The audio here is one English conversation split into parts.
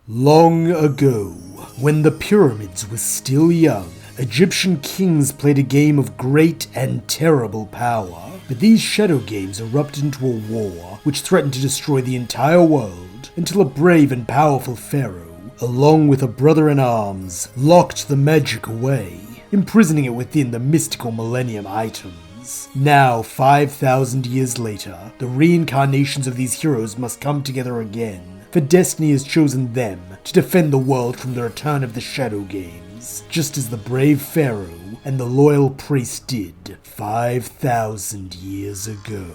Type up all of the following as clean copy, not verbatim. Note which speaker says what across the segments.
Speaker 1: Long ago, when the pyramids were still young, Egyptian kings played a game of great and terrible power. But these shadow games erupted into a war which threatened to destroy the entire world until a brave and powerful pharaoh, along with a brother-in-arms, locked the magic away, imprisoning it within the mystical Millennium items. Now, 5,000 years later, the reincarnations of these heroes must come together again, for destiny has chosen them to defend the world from the return of the Shadow Games, just as the brave pharaoh and the loyal priest did 5,000 years ago.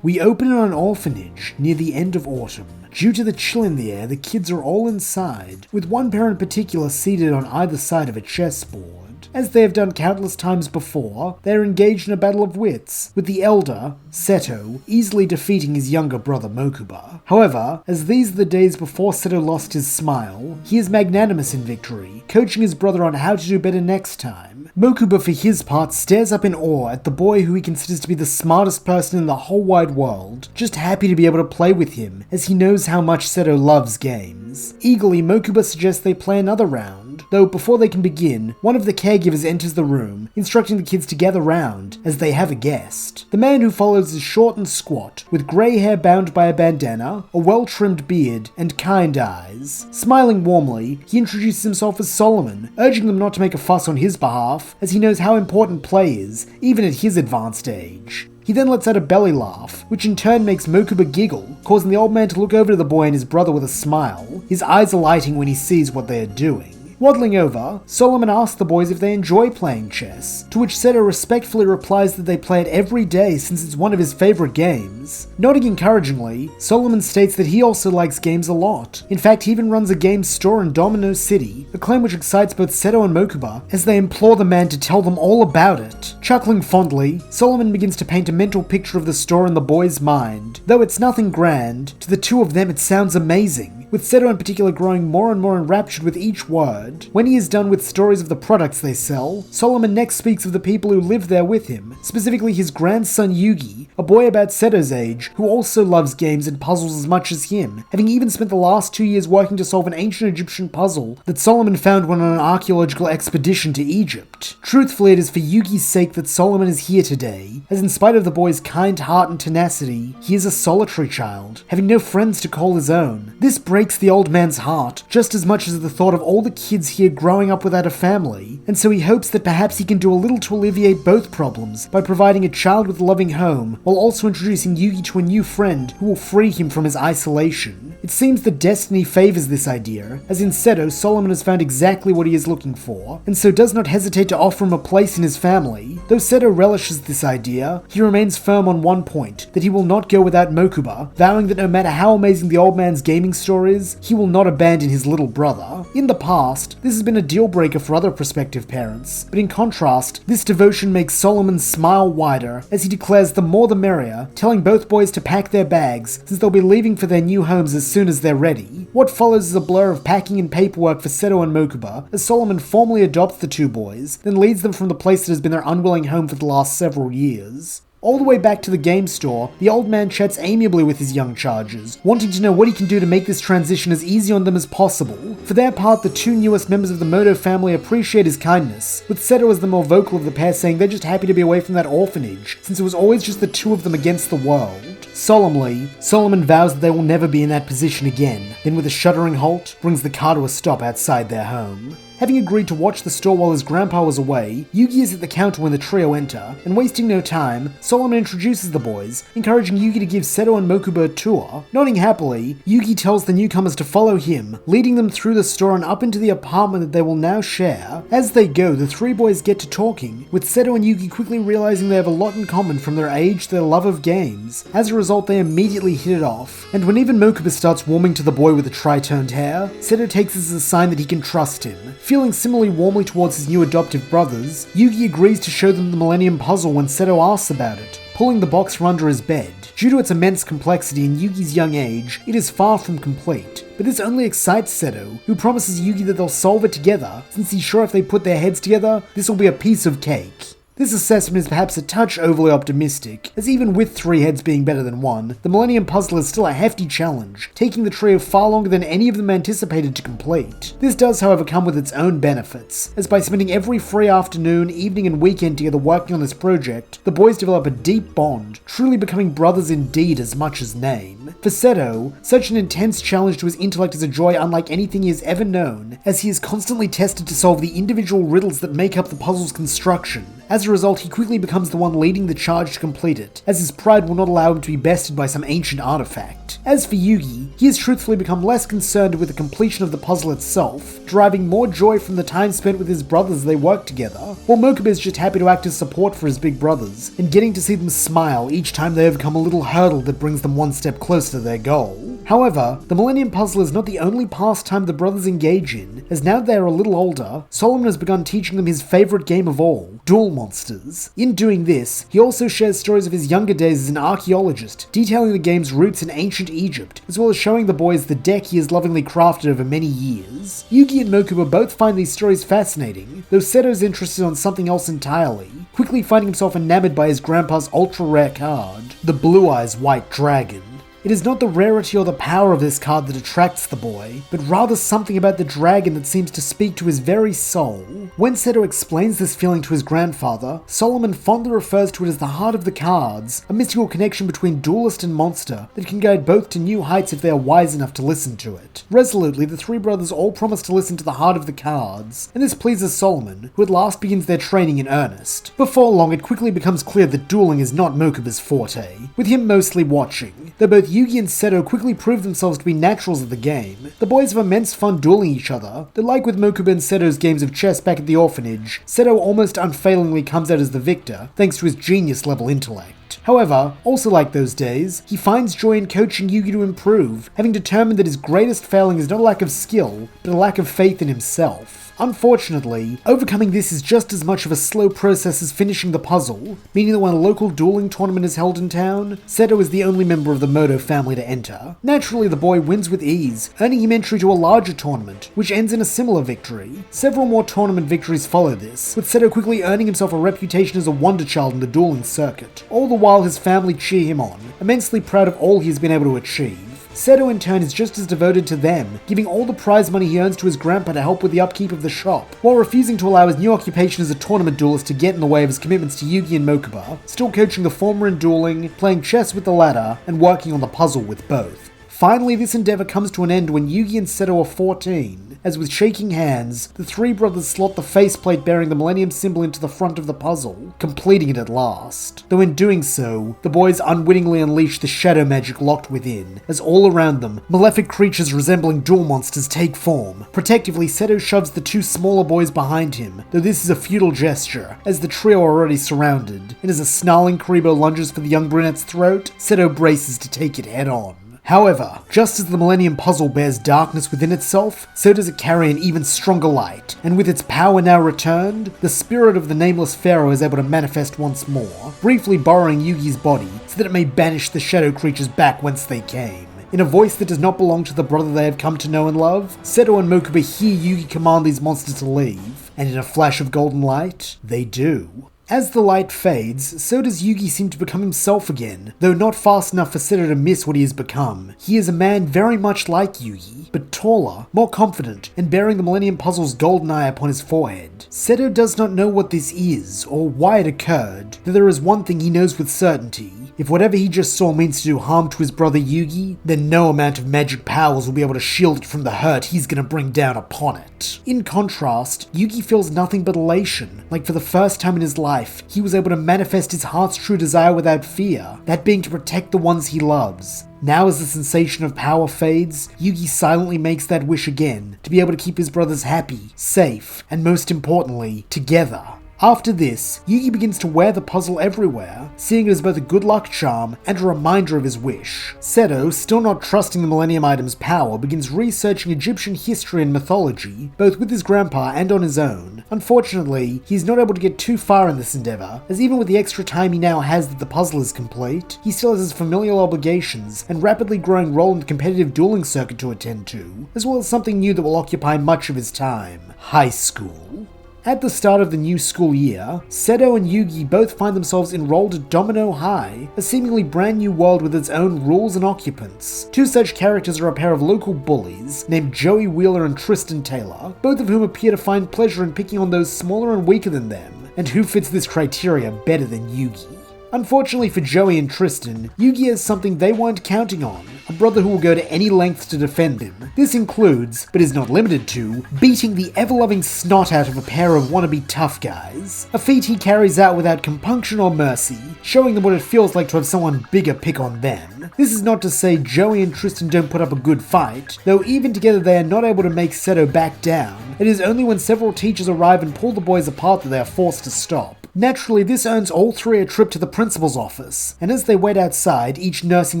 Speaker 1: We open in an orphanage near the end of autumn. Due to the chill in the air, the kids are all inside, with one pair in particular seated on either side of a chessboard. As they have done countless times before, they are engaged in a battle of wits, with the elder, Seto, easily defeating his younger brother Mokuba. However, as these are the days before Seto lost his smile, he is magnanimous in victory, coaching his brother on how to do better next time. Mokuba, for his part, stares up in awe at the boy who he considers to be the smartest person in the whole wide world, just happy to be able to play with him, as he knows how much Seto loves games. Eagerly, Mokuba suggests they play another round, though before they can begin, one of the caregivers enters the room, instructing the kids to gather round, as they have a guest. The man who follows is short and squat, with grey hair bound by a bandana, a well-trimmed beard, and kind eyes. Smiling warmly, he introduces himself as Solomon, urging them not to make a fuss on his behalf, as he knows how important play is, even at his advanced age. He then lets out a belly laugh, which in turn makes Mokuba giggle, causing the old man to look over to the boy and his brother with a smile, his eyes alighting when he sees what they are doing. Waddling over, Solomon asks the boys if they enjoy playing chess, to which Seto respectfully replies that they play it every day since it's one of his favourite games. Nodding encouragingly, Solomon states that he also likes games a lot. In fact, he even runs a game store in Domino City, a claim which excites both Seto and Mokuba as they implore the man to tell them all about it. Chuckling fondly, Solomon begins to paint a mental picture of the store in the boy's mind. Though it's nothing grand, to the two of them it sounds amazing, with Seto in particular growing more and more enraptured with each word. When he is done with stories of the products they sell, Solomon next speaks of the people who live there with him, specifically his grandson Yugi, a boy about Seto's age, who also loves games and puzzles as much as him, having even spent the last 2 years working to solve an ancient Egyptian puzzle that Solomon found when on an archaeological expedition to Egypt. Truthfully, it is for Yugi's sake that Solomon is here today, as in spite of the boy's kind heart and tenacity, he is a solitary child, having no friends to call his own. This breaks the old man's heart, just as much as the thought of all the kids here growing up without a family, and so he hopes that perhaps he can do a little to alleviate both problems by providing a child with a loving home, while also introducing Yugi to a new friend who will free him from his isolation. It seems that destiny favors this idea, as in Seto, Solomon has found exactly what he is looking for, and so does not hesitate to offer him a place in his family. Though Seto relishes this idea, he remains firm on one point, that he will not go without Mokuba, vowing that no matter how amazing the old man's gaming store is, he will not abandon his little brother. In the past, this has been a deal breaker for other prospective parents, but in contrast, this devotion makes Solomon's smile wider as he declares the more the merrier, telling both boys to pack their bags since they'll be leaving for their new homes as soon as they're ready. What follows is a blur of packing and paperwork for Seto and Mokuba as Solomon formally adopts the two boys, then leads them from the place that has been their unwilling home for the last several years. All the way back to the game store, the old man chats amiably with his young charges, wanting to know what he can do to make this transition as easy on them as possible. For their part, the two newest members of the Moto family appreciate his kindness, with Seto as the more vocal of the pair saying they're just happy to be away from that orphanage, since it was always just the two of them against the world. Solemnly, Solomon vows that they will never be in that position again, then with a shuddering halt, brings the car to a stop outside their home. Having agreed to watch the store while his grandpa was away, Yugi is at the counter when the trio enter, and wasting no time, Solomon introduces the boys, encouraging Yugi to give Seto and Mokuba a tour. Nodding happily, Yugi tells the newcomers to follow him, leading them through the store and up into the apartment that they will now share. As they go, the three boys get to talking, with Seto and Yugi quickly realizing they have a lot in common from their age to their love of games. As a result, they immediately hit it off, and when even Mokuba starts warming to the boy with the tri-toned hair, Seto takes this as a sign that he can trust him. Feeling similarly warmly towards his new adoptive brothers, Yugi agrees to show them the Millennium Puzzle when Seto asks about it, pulling the box from under his bed. Due to its immense complexity and Yugi's young age, it is far from complete, but this only excites Seto, who promises Yugi that they'll solve it together, since he's sure if they put their heads together, this will be a piece of cake. This assessment is perhaps a touch overly optimistic, as even with 3 heads being better than 1, the Millennium Puzzle is still a hefty challenge, taking the trio far longer than any of them anticipated to complete. This does, however, come with its own benefits, as by spending every free afternoon, evening and weekend together working on this project, the boys develop a deep bond, truly becoming brothers indeed as much as name. For Seto, such an intense challenge to his intellect is a joy unlike anything he has ever known, as he is constantly tested to solve the individual riddles that make up the puzzle's construction. As a result, he quickly becomes the one leading the charge to complete it, as his pride will not allow him to be bested by some ancient artifact. As for Yugi, he has truthfully become less concerned with the completion of the puzzle itself, deriving more joy from the time spent with his brothers as they work together, while Mokuba is just happy to act as support for his big brothers, and getting to see them smile each time they overcome a little hurdle that brings them one step closer to their goal. However, the Millennium Puzzle is not the only pastime the brothers engage in, as now that they are a little older, Solomon has begun teaching them his favourite game of all, Duel Monsters. In doing this, he also shares stories of his younger days as an archaeologist, detailing the game's roots in ancient Egypt, as well as showing the boys the deck he has lovingly crafted over many years. Yugi and Mokuba both find these stories fascinating, though Seto's interested on something else entirely, quickly finding himself enamored by his grandpa's ultra-rare card, the Blue Eyes White Dragon. It is not the rarity or the power of this card that attracts the boy, but rather something about the dragon that seems to speak to his very soul. When Seto explains this feeling to his grandfather, Solomon fondly refers to it as the heart of the cards, a mystical connection between duelist and monster that can guide both to new heights if they are wise enough to listen to it. Resolutely, the 3 brothers all promise to listen to the heart of the cards, and this pleases Solomon, who at last begins their training in earnest. Before long, it quickly becomes clear that dueling is not Mokuba's forte, with him mostly watching. Though both Yugi and Seto quickly prove themselves to be naturals of the game, the boys have immense fun dueling each other, though like with Mokuba and Seto's games of chess back at the orphanage, Seto almost unfailingly comes out as the victor, thanks to his genius-level intellect. However, also like those days, he finds joy in coaching Yugi to improve, having determined that his greatest failing is not a lack of skill, but a lack of faith in himself. Unfortunately, overcoming this is just as much of a slow process as finishing the puzzle, meaning that when a local dueling tournament is held in town, Seto is the only member of the Moto family to enter. Naturally, the boy wins with ease, earning him entry to a larger tournament, which ends in a similar victory. Several more tournament victories follow this, with Seto quickly earning himself a reputation as a wonder child in the dueling circuit, all the while his family cheer him on, immensely proud of all he has been able to achieve. Seto in turn is just as devoted to them, giving all the prize money he earns to his grandpa to help with the upkeep of the shop, while refusing to allow his new occupation as a tournament duelist to get in the way of his commitments to Yugi and Mokuba, still coaching the former in dueling, playing chess with the latter, and working on the puzzle with both. Finally, this endeavor comes to an end when Yugi and Seto are 14, as with shaking hands, the 3 brothers slot the faceplate bearing the Millennium symbol into the front of the puzzle, completing it at last. Though in doing so, the boys unwittingly unleash the shadow magic locked within, as all around them, malefic creatures resembling duel monsters take form. Protectively, Seto shoves the 2 smaller boys behind him, though this is a futile gesture, as the trio are already surrounded, and as a snarling Karibo lunges for the young brunette's throat, Seto braces to take it head on. However, just as the Millennium Puzzle bears darkness within itself, so does it carry an even stronger light, and with its power now returned, the spirit of the nameless pharaoh is able to manifest once more, briefly borrowing Yugi's body so that it may banish the shadow creatures back whence they came. In a voice that does not belong to the brother they have come to know and love, Seto and Mokuba hear Yugi command these monsters to leave, and in a flash of golden light, they do. As the light fades, so does Yugi seem to become himself again, though not fast enough for Seto to miss what he has become. He is a man very much like Yugi, but taller, more confident, and bearing the Millennium Puzzle's golden eye upon his forehead. Seto does not know what this is, or why it occurred, though there is one thing he knows with certainty. If whatever he just saw means to do harm to his brother Yugi, then no amount of magic powers will be able to shield it from the hurt he's gonna bring down upon it. In contrast, Yugi feels nothing but elation, like for the first time in his life, he was able to manifest his heart's true desire without fear, that being to protect the ones he loves. Now as the sensation of power fades, Yugi silently makes that wish again, to be able to keep his brothers happy, safe, and most importantly, together. After this, Yugi begins to wear the puzzle everywhere, seeing it as both a good luck charm and a reminder of his wish. Seto, still not trusting the Millennium item's power, begins researching Egyptian history and mythology, both with his grandpa and on his own. Unfortunately, he's not able to get too far in this endeavor, as even with the extra time he now has that the puzzle is complete, he still has his familial obligations and rapidly growing role in the competitive dueling circuit to attend to, as well as something new that will occupy much of his time: high school. At the start of the new school year, Seto and Yugi both find themselves enrolled at Domino High, a seemingly brand new world with its own rules and occupants. Two such characters are a pair of local bullies named Joey Wheeler and Tristan Taylor, both of whom appear to find pleasure in picking on those smaller and weaker than them. And who fits this criteria better than Yugi? Unfortunately for Joey and Tristan, Yugi has something they weren't counting on, a brother who will go to any lengths to defend him. This includes, but is not limited to, beating the ever-loving snot out of a pair of wannabe tough guys, a feat he carries out without compunction or mercy, showing them what it feels like to have someone bigger pick on them. This is not to say Joey and Tristan don't put up a good fight, though even together they are not able to make Seto back down. It is only when several teachers arrive and pull the boys apart that they are forced to stop. Naturally, this earns all three a trip to the principal's office, and as they wait outside, each nursing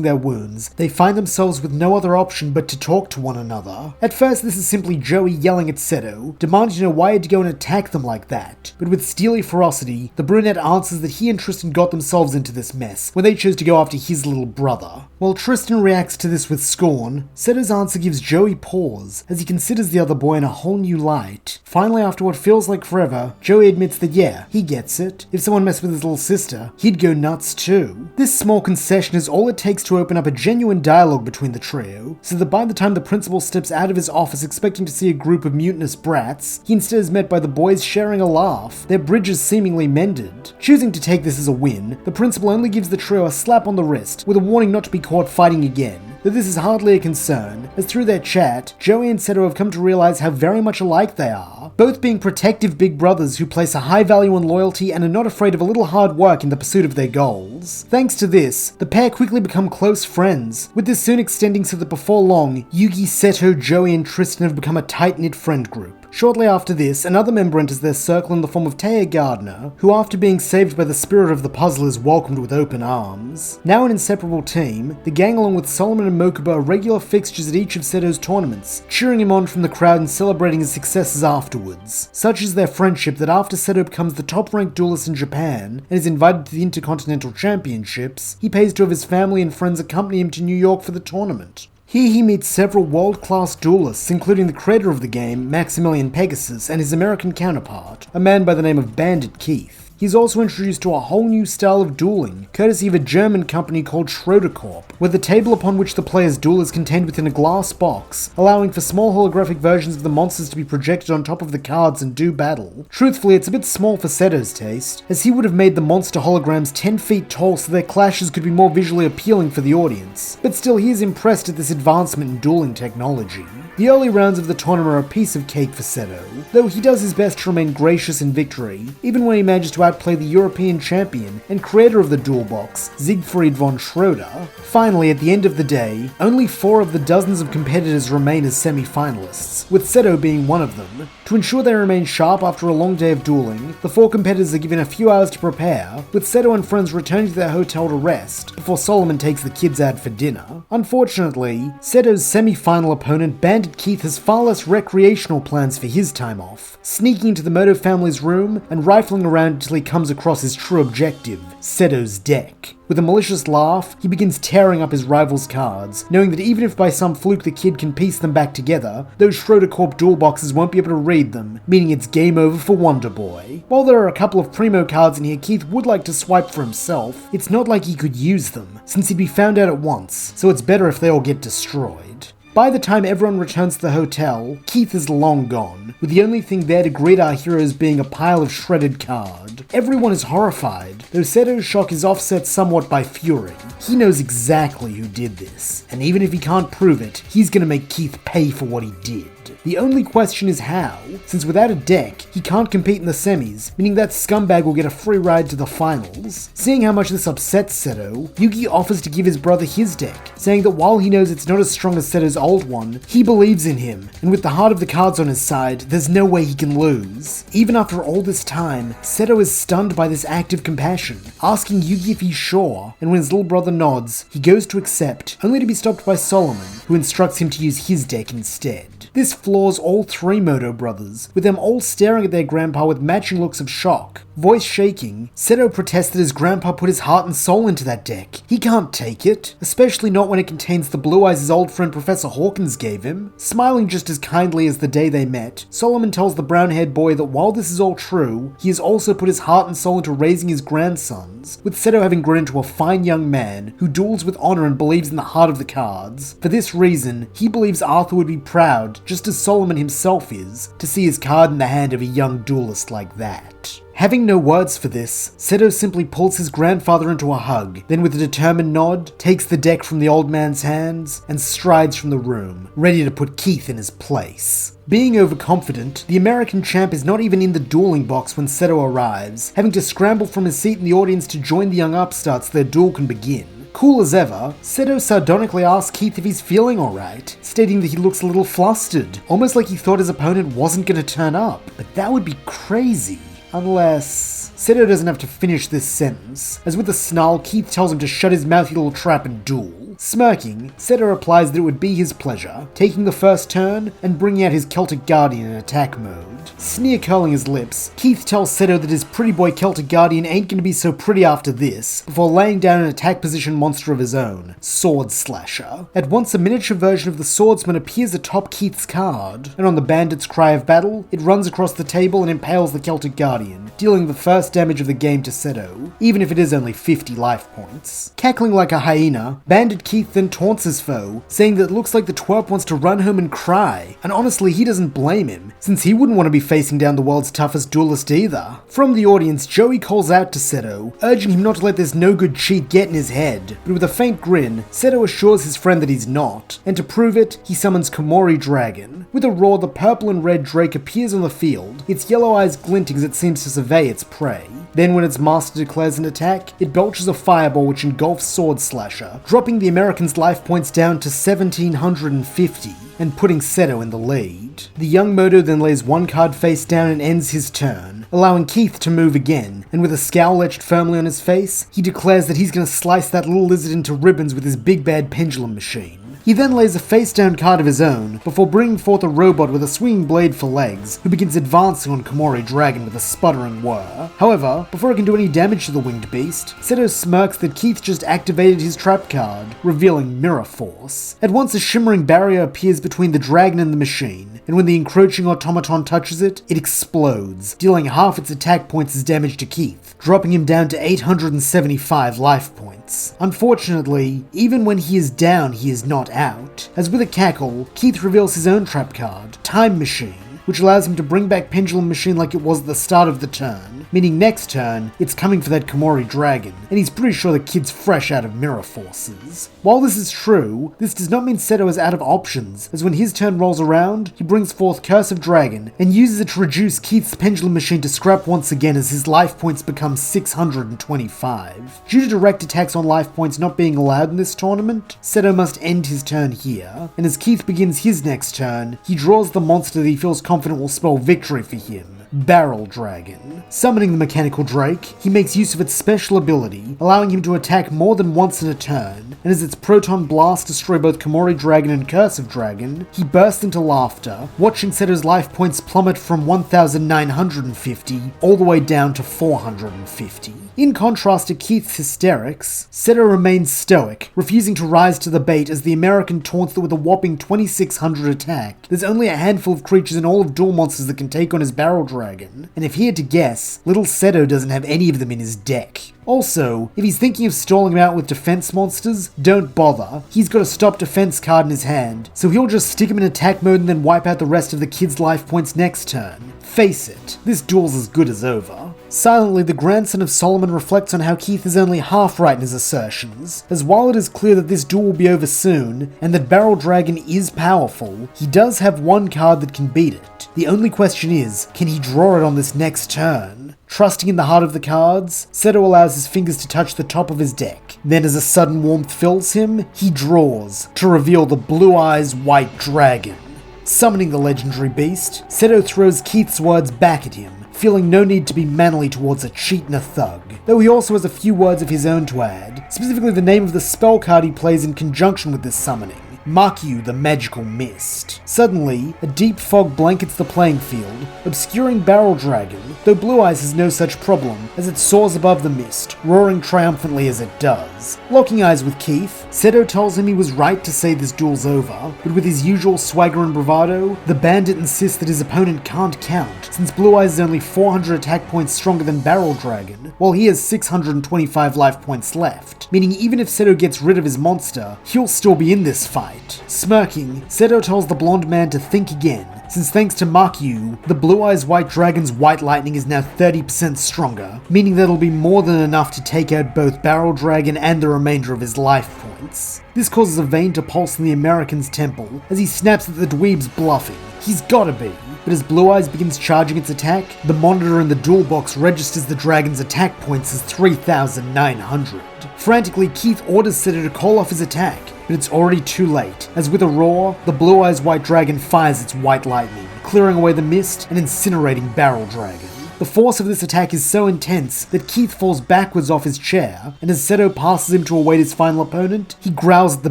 Speaker 1: their wounds, they find themselves with no other option but to talk to one another. At first, this is simply Joey yelling at Seto, demanding to know why he had to go and attack them like that. But with steely ferocity, the brunette answers that he and Tristan got themselves into this mess when they chose to go after his little brother. While Tristan reacts to this with scorn, Seto's answer gives Joey pause, as he considers the other boy in a whole new light. Finally, after what feels like forever, Joey admits that yeah, he gets it. If someone messed with his little sister, he'd go nuts too. This small concession is all it takes to open up a genuine dialogue between the trio, so that by the time the principal steps out of his office expecting to see a group of mutinous brats, he instead is met by the boys sharing a laugh, their bridges seemingly mended. Choosing to take this as a win, the principal only gives the trio a slap on the wrist, with a warning not to be caught fighting again. Though this is hardly a concern, as through their chat, Joey and Seto have come to realize how very much alike they are, both being protective big brothers who place a high value on loyalty and are not afraid of a little hard work in the pursuit of their goals. Thanks to this, the pair quickly become close friends, with this soon extending so that before long, Yugi, Seto, Joey and Tristan have become a tight-knit friend group. Shortly after this, another member enters their circle in the form of Taya Gardner, who after being saved by the spirit of the puzzle is welcomed with open arms. Now an inseparable team, the gang along with Solomon and Mokuba are regular fixtures at each of Seto's tournaments, cheering him on from the crowd and celebrating his successes afterwards. Such is their friendship that after Seto becomes the top-ranked duelist in Japan and is invited to the Intercontinental Championships, he pays to have his family and friends accompany him to New York for the tournament. Here he meets several world-class duelists, including the creator of the game, Maximilian Pegasus, and his American counterpart, a man by the name of Bandit Keith. He's also introduced to a whole new style of dueling, courtesy of a German company called Schroeder Corp, where the table upon which the players duel is contained within a glass box, allowing for small holographic versions of the monsters to be projected on top of the cards and do battle. Truthfully, it's a bit small for Seto's taste, as he would have made the monster holograms 10 feet tall so their clashes could be more visually appealing for the audience, but still he is impressed at this advancement in dueling technology. The early rounds of the tournament are a piece of cake for Seto, though he does his best to remain gracious in victory, even when he manages to outplay the European champion and creator of the duel box, Siegfried von Schroeder. Finally, at the end of the day, only 4 of the dozens of competitors remain as semi-finalists, with Seto being one of them. To ensure they remain sharp after a long day of dueling, the 4 competitors are given a few hours to prepare, with Seto and friends returning to their hotel to rest, before Solomon takes the kids out for dinner. Unfortunately, Seto's semi-final opponent Bandit Keith has far less recreational plans for his time off, sneaking into the Moto family's room and rifling around until he comes across his true objective, Seto's deck. With a malicious laugh, he begins tearing up his rival's cards, knowing that even if by some fluke the kid can piece them back together, those Schroeder Corp duel boxes won't be able to read them, meaning it's game over for Wonder Boy. While there are a couple of primo cards in here Keith would like to swipe for himself, it's not like he could use them, since he'd be found out at once, so it's better if they all get destroyed. By the time everyone returns to the hotel, Keith is long gone, with the only thing there to greet our heroes being a pile of shredded card. Everyone is horrified, though Seto's shock is offset somewhat by fury. He knows exactly who did this, and even if he can't prove it, he's gonna make Keith pay for what he did. The only question is how, since without a deck, he can't compete in the semis, meaning that scumbag will get a free ride to the finals. Seeing how much this upsets Seto, Yugi offers to give his brother his deck, saying that while he knows it's not as strong as Seto's old one, he believes in him, and with the heart of the cards on his side, there's no way he can lose. Even after all this time, Seto is stunned by this act of compassion, asking Yugi if he's sure, and when his little brother nods, he goes to accept, only to be stopped by Solomon, who instructs him to use his deck instead. This floors all 3 Moto brothers, with them all staring at their grandpa with matching looks of shock. Voice shaking, Seto protests that his grandpa put his heart and soul into that deck. He can't take it, especially not when it contains the Blue Eyes' old friend Professor Hawkins gave him. Smiling just as kindly as the day they met, Solomon tells the brown-haired boy that while this is all true, he has also put his heart and soul into raising his grandsons, with Seto having grown into a fine young man who duels with honor and believes in the heart of the cards. For this reason, he believes Arthur would be proud, just as Solomon himself is, to see his card in the hand of a young duelist like that. Having no words for this, Seto simply pulls his grandfather into a hug, then with a determined nod, takes the deck from the old man's hands, and strides from the room, ready to put Keith in his place. Being overconfident, the American champ is not even in the dueling box when Seto arrives, having to scramble from his seat in the audience to join the young upstarts so their duel can begin. Cool as ever, Seto sardonically asks Keith if he's feeling alright, stating that he looks a little flustered, almost like he thought his opponent wasn't going to turn up. But that would be crazy. Unless... Seto doesn't have to finish this sentence, as with a snarl, Keith tells him to shut his mouth, you little trap, and duel. Smirking, Seto replies that it would be his pleasure, taking the first turn and bringing out his Celtic Guardian in attack mode. Sneer curling his lips, Keith tells Seto that his pretty boy Celtic Guardian ain't gonna be so pretty after this, before laying down an attack position monster of his own, Sword Slasher. At once a miniature version of the swordsman appears atop Keith's card, and on the bandit's cry of battle, it runs across the table and impales the Celtic Guardian, dealing the first damage of the game to Seto, even if it is only 50 life points. Cackling like a hyena, Bandit Keith then taunts his foe, saying that it looks like the twerp wants to run home and cry, and honestly he doesn't blame him, since he wouldn't want to be facing down the world's toughest duelist either. From the audience, Joey calls out to Seto, urging him not to let this no-good cheat get in his head, but with a faint grin, Seto assures his friend that he's not, and to prove it, he summons Komori Dragon. With a roar, the purple and red drake appears on the field, its yellow eyes glinting as it seems to survey its prey. Then when its master declares an attack, it belches a fireball which engulfs Sword Slasher, dropping the American's life points down to 1750, and putting Seto in the lead. The young Moto then lays one card face down and ends his turn, allowing Keith to move again, and with a scowl etched firmly on his face, he declares that he's gonna slice that little lizard into ribbons with his big bad pendulum machine. He then lays a face-down card of his own, before bringing forth a robot with a swinging blade for legs, who begins advancing on Komori Dragon with a sputtering whir. However, before it can do any damage to the winged beast, Seto smirks that Keith just activated his trap card, revealing Mirror Force. At once a shimmering barrier appears between the dragon and the machine, and when the encroaching automaton touches it, it explodes, dealing half its attack points as damage to Keith, dropping him down to 875 life points. Unfortunately, even when he is down, he is not out, as with a cackle, Keith reveals his own trap card, Time Machine, which allows him to bring back Pendulum Machine like it was at the start of the turn, meaning next turn, it's coming for that Komori Dragon, and he's pretty sure the kid's fresh out of Mirror Forces. While this is true, this does not mean Seto is out of options, as when his turn rolls around, he brings forth Curse of Dragon, and uses it to reduce Keith's Pendulum Machine to scrap once again as his life points become 625. Due to direct attacks on life points not being allowed in this tournament, Seto must end his turn here, and as Keith begins his next turn, he draws the monster that he feels confident will spell victory for him, Barrel Dragon. Summoning the Mechanical Drake, he makes use of its special ability, allowing him to attack more than once in a turn, and as its Proton Blast destroy both Komori Dragon and Curse of Dragon, he bursts into laughter, watching Seto's life points plummet from 1950 all the way down to 450. In contrast to Keith's hysterics, Seto remains stoic, refusing to rise to the bait as the American taunts that with a whopping 2600 attack, there's only a handful of creatures in all of Duel Monsters that can take on his Barrel Dragon, and if he had to guess, little Seto doesn't have any of them in his deck. Also, if he's thinking of stalling him out with defense monsters, don't bother. He's got a stop defense card in his hand, so he'll just stick him in attack mode and then wipe out the rest of the kid's life points next turn. Face it, this duel's as good as over. Silently, the grandson of Solomon reflects on how Keith is only half right in his assertions, as while it is clear that this duel will be over soon, and that Barrel Dragon is powerful, he does have one card that can beat it. The only question is, can he draw it on this next turn? Trusting in the heart of the cards, Seto allows his fingers to touch the top of his deck. Then as a sudden warmth fills him, he draws, to reveal the Blue Eyes White Dragon. Summoning the legendary beast, Seto throws Keith's words back at him, feeling no need to be manly towards a cheat and a thug, though he also has a few words of his own to add, specifically the name of the spell card he plays in conjunction with this summoning, Makyu the Magical Mist. Suddenly, a deep fog blankets the playing field, obscuring Barrel Dragon, though Blue Eyes has no such problem as it soars above the mist, roaring triumphantly as it does. Locking eyes with Keith, Seto tells him he was right to say this duel's over, but with his usual swagger and bravado, the bandit insists that his opponent can't count, since Blue Eyes is only 400 attack points stronger than Barrel Dragon, while he has 625 life points left, meaning even if Seto gets rid of his monster, he'll still be in this fight. Smirking, Seto tells the blonde man to think again, since thanks to Makyu, the Blue Eyes White Dragon's White Lightning is now 30% stronger, meaning that'll be more than enough to take out both Barrel Dragon and the remainder of his life points. This causes a vein to pulse in the American's temple as he snaps that the dweeb's bluffing. He's gotta be. But as Blue Eyes begins charging its attack, the monitor in the duel box registers the dragon's attack points as 3,900. Frantically, Keith orders Seto to call off his attack, but it's already too late, as with a roar, the Blue Eyes White Dragon fires its white lightning, clearing away the mist and incinerating Barrel Dragon. The force of this attack is so intense that Keith falls backwards off his chair, and as Seto passes him to await his final opponent, he growls at the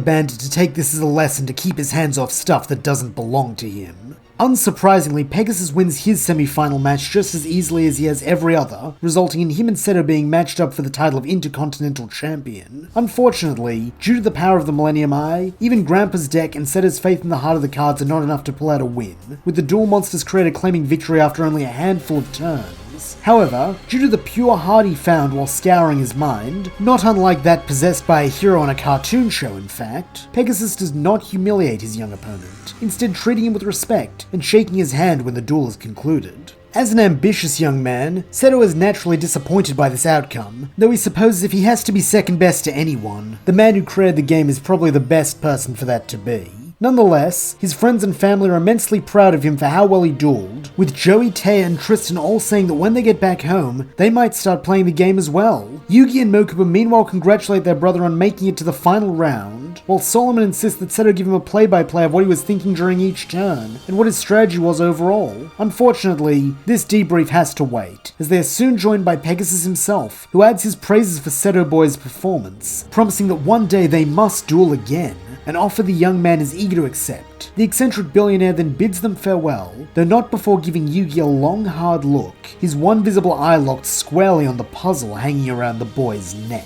Speaker 1: bandit to take this as a lesson to keep his hands off stuff that doesn't belong to him. Unsurprisingly, Pegasus wins his semi-final match just as easily as he has every other, resulting in him and Seto being matched up for the title of Intercontinental Champion. Unfortunately, due to the power of the Millennium Eye, even Grandpa's deck and Seto's faith in the heart of the cards are not enough to pull out a win, with the Duel Monsters creator claiming victory after only a handful of turns. However, due to the pure heart he found while scouring his mind, not unlike that possessed by a hero on a cartoon show in fact, Pegasus does not humiliate his young opponent, instead treating him with respect and shaking his hand when the duel is concluded. As an ambitious young man, Seto is naturally disappointed by this outcome, though he supposes if he has to be second best to anyone, the man who created the game is probably the best person for that to be. Nonetheless, his friends and family are immensely proud of him for how well he dueled, with Joey, Taya, and Tristan all saying that when they get back home, they might start playing the game as well. Yugi and Mokuba meanwhile congratulate their brother on making it to the final round, while Solomon insists that Seto give him a play-by-play of what he was thinking during each turn, and what his strategy was overall. Unfortunately, this debrief has to wait, as they are soon joined by Pegasus himself, who adds his praises for Seto Boy's performance, promising that one day they must duel again, an offer the young man is eager to accept. The eccentric billionaire then bids them farewell, though not before giving Yugi a long hard look, his one visible eye locked squarely on the puzzle hanging around the boy's neck.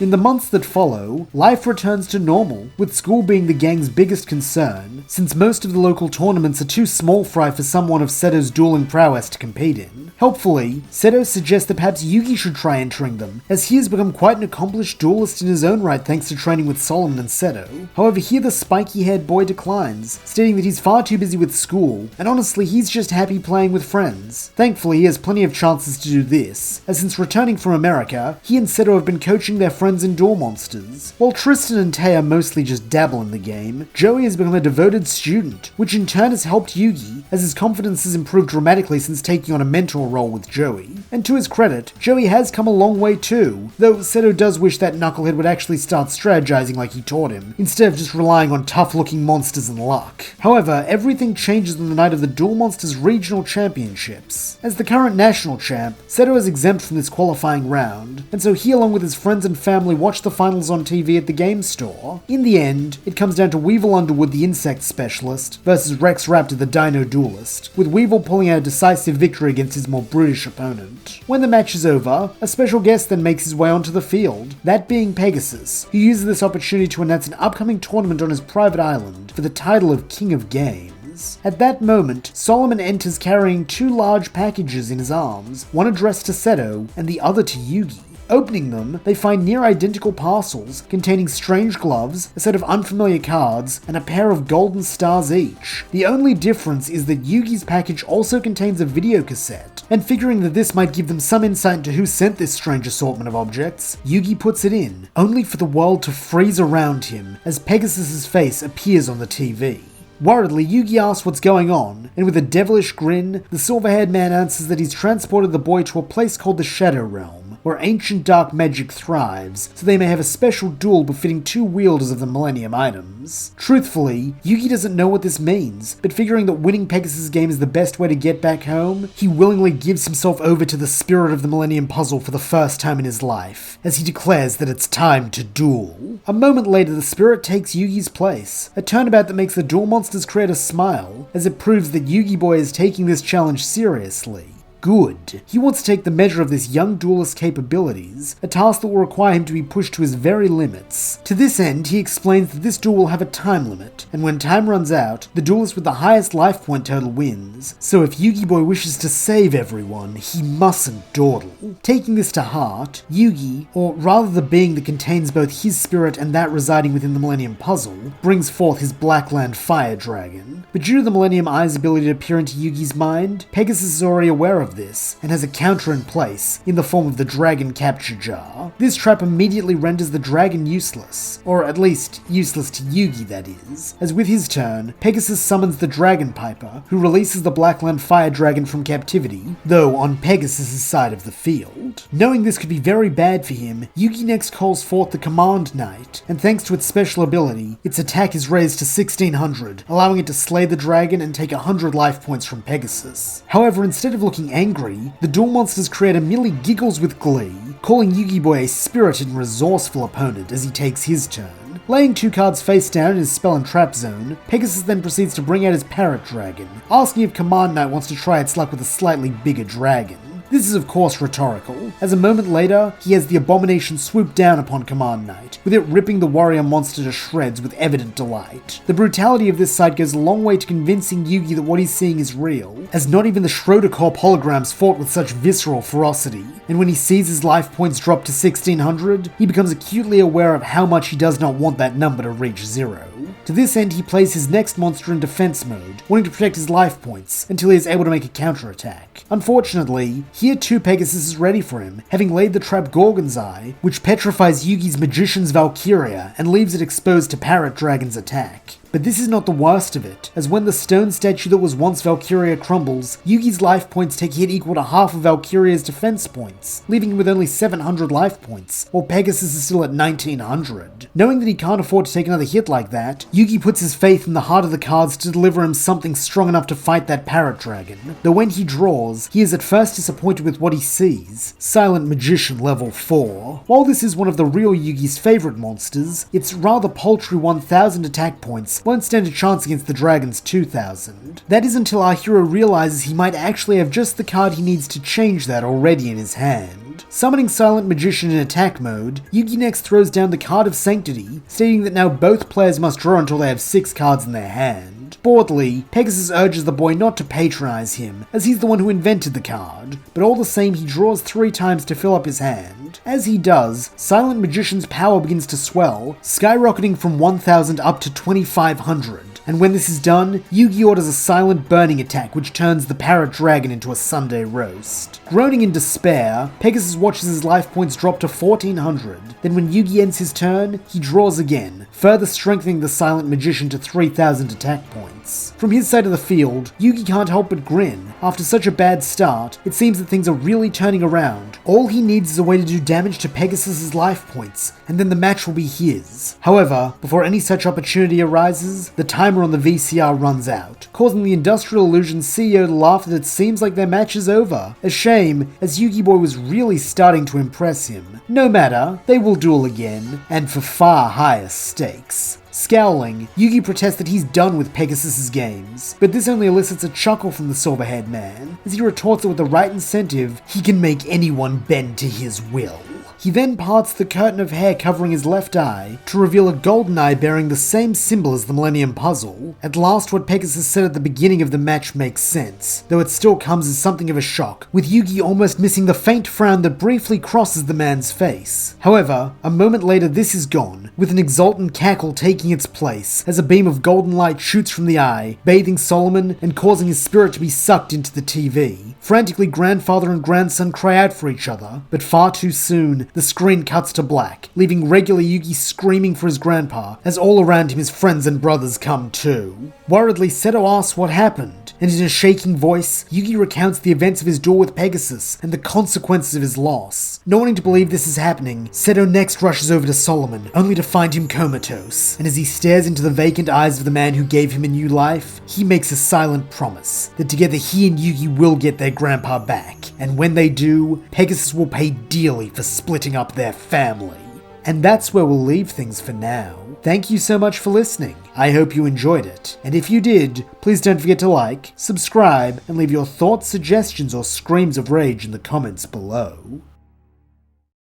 Speaker 1: In the months that follow, life returns to normal, with school being the gang's biggest concern, since most of the local tournaments are too small fry for someone of Seto's dueling prowess to compete in. Helpfully, Seto suggests that perhaps Yugi should try entering them, as he has become quite an accomplished duelist in his own right thanks to training with Solomon and Seto. However, here the spiky-haired boy declines, stating that he's far too busy with school, and honestly he's just happy playing with friends. Thankfully, he has plenty of chances to do this, as since returning from America, he and Seto have been coaching their friends in Duel Monsters. While Tristan and Taya mostly just dabble in the game, Joey has become a devoted student, which in turn has helped Yugi, as his confidence has improved dramatically since taking on a mentor role with Joey. And to his credit, Joey has come a long way too, though Seto does wish that Knucklehead would actually start strategizing like he taught him, instead of just relying on tough-looking monsters and luck. However, everything changes on the night of the Duel Monsters Regional Championships. As the current national champ, Seto is exempt from this qualifying round, and so he along with his friends and family watch the finals on TV at the game store. In the end, it comes down to Weevil Underwood the insect specialist versus Rex Raptor the dino duelist, with Weevil pulling out a decisive victory against his more brutish opponent. When the match is over, a special guest then makes his way onto the field, that being Pegasus, who uses this opportunity to announce an upcoming tournament on his private island for the title of King of Games. At that moment, Solomon enters carrying two large packages in his arms, one addressed to Seto and the other to Yugi. Opening them, they find near-identical parcels containing strange gloves, a set of unfamiliar cards, and a pair of golden stars each. The only difference is that Yugi's package also contains a video cassette, and figuring that this might give them some insight into who sent this strange assortment of objects, Yugi puts it in, only for the world to freeze around him as Pegasus's face appears on the TV. Worriedly, Yugi asks what's going on, and with a devilish grin, the silver-haired man answers that he's transported the boy to a place called the Shadow Realm, where ancient dark magic thrives, so they may have a special duel befitting two wielders of the Millennium items. Truthfully, Yugi doesn't know what this means, but figuring that winning Pegasus' game is the best way to get back home, he willingly gives himself over to the spirit of the Millennium Puzzle for the first time in his life, as he declares that it's time to duel. A moment later, the spirit takes Yugi's place, a turnabout that makes the duel monsters create a smile, as it proves that Yugi Boy is taking this challenge seriously. Good. He wants to take the measure of this young duelist's capabilities, a task that will require him to be pushed to his very limits. To this end, he explains that this duel will have a time limit, and when time runs out, the duelist with the highest life point total wins. So if Yugi Boy wishes to save everyone, he mustn't dawdle. Taking this to heart, Yugi, or rather the being that contains both his spirit and that residing within the Millennium Puzzle, brings forth his Blackland Fire Dragon. But due to the Millennium Eye's ability to peer into Yugi's mind, Pegasus is already aware of this, and has a counter in place, in the form of the Dragon Capture Jar. This trap immediately renders the dragon useless, or at least useless to Yugi, that is, as with his turn, Pegasus summons the Dragon Piper, who releases the Blackland Fire Dragon from captivity, though on Pegasus' side of the field. Knowing this could be very bad for him, Yugi next calls forth the Command Knight, and thanks to its special ability, its attack is raised to 1600, allowing it to slay the dragon and take 100 life points from Pegasus. However, instead of looking angry, the duel monsters creator merely giggles with glee, calling Yugi Boy a spirited and resourceful opponent as he takes his turn. Laying 2 cards face down in his spell and trap zone, Pegasus then proceeds to bring out his Parrot Dragon, asking if Command Knight wants to try its luck with a slightly bigger dragon. This is of course rhetorical, as a moment later, he has the Abomination swoop down upon Command Knight, with it ripping the warrior monster to shreds with evident delight. The brutality of this sight goes a long way to convincing Yugi that what he's seeing is real, as not even the Schroeder Corp holograms fought with such visceral ferocity, and when he sees his life points drop to 1600, he becomes acutely aware of how much he does not want that number to reach 0. To this end, he plays his next monster in defense mode, wanting to protect his life points until he is able to make a counterattack. Unfortunately, here too Pegasus is ready for him, having laid the trap Gorgon's Eye, which petrifies Yugi's Magician's Valkyria and leaves it exposed to Parrot Dragon's attack. But this is not the worst of it, as when the stone statue that was once Valkyria crumbles, Yugi's life points take a hit equal to half of Valkyria's defense points, leaving him with only 700 life points, while Pegasus is still at 1900. Knowing that he can't afford to take another hit like that, Yugi puts his faith in the heart of the cards to deliver him something strong enough to fight that Parrot Dragon, though when he draws, he is at first disappointed with what he sees, Silent Magician level 4. While this is one of the real Yugi's favourite monsters, its rather paltry 1000 attack points won't stand a chance against the dragon's 2000. That is until our hero realizes he might actually have just the card he needs to change that already in his hand. Summoning Silent Magician in attack mode, Yugi next throws down the Card of Sanctity, stating that now both players must draw until they have 6 cards in their hand. Boredly, Pegasus urges the boy not to patronize him, as he's the one who invented the card, but all the same he draws 3 times to fill up his hand. As he does, Silent Magician's power begins to swell, skyrocketing from 1000 up to 2500. And when this is done, Yugi orders a silent burning attack which turns the Parrot Dragon into a Sunday roast. Groaning in despair, Pegasus watches his life points drop to 1400. Then when Yugi ends his turn, he draws again, further strengthening the Silent Magician to 3000 attack points. From his side of the field, Yugi can't help but grin. After such a bad start, it seems that things are really turning around. All he needs is a way to do damage to Pegasus' life points, and then the match will be his. However, before any such opportunity arises, the timer on the VCR runs out, causing the Industrial Illusions CEO to laugh that it seems like their match is over. A shame, as Yugi Boy was really starting to impress him. No matter, they will duel again, and for far higher stakes. Scowling, Yugi protests that he's done with Pegasus' games, but this only elicits a chuckle from the silver-haired man, as he retorts that with the right incentive, he can make anyone bend to his will. He then parts the curtain of hair covering his left eye to reveal a golden eye bearing the same symbol as the Millennium Puzzle. At last, what Pegasus said at the beginning of the match makes sense, though it still comes as something of a shock, with Yugi almost missing the faint frown that briefly crosses the man's face. However, a moment later this is gone, with an exultant cackle taking its place as a beam of golden light shoots from the eye, bathing Solomon and causing his spirit to be sucked into the TV. Frantically, grandfather and grandson cry out for each other, but far too soon, the screen cuts to black, leaving regular Yugi screaming for his grandpa, as all around him his friends and brothers come too. Worriedly, Seto asks what happened, and in a shaking voice, Yugi recounts the events of his duel with Pegasus and the consequences of his loss. Not wanting to believe this is happening, Seto next rushes over to Solomon, only to find him comatose, and as he stares into the vacant eyes of the man who gave him a new life, he makes a silent promise that together he and Yugi will get their grandpa back, and when they do, Pegasus will pay dearly for splitting up their family. And that's where we'll leave things for now. Thank you so much for listening. I hope you enjoyed it. And if you did, please don't forget to like, subscribe, and leave your thoughts, suggestions, or screams of rage in the comments below.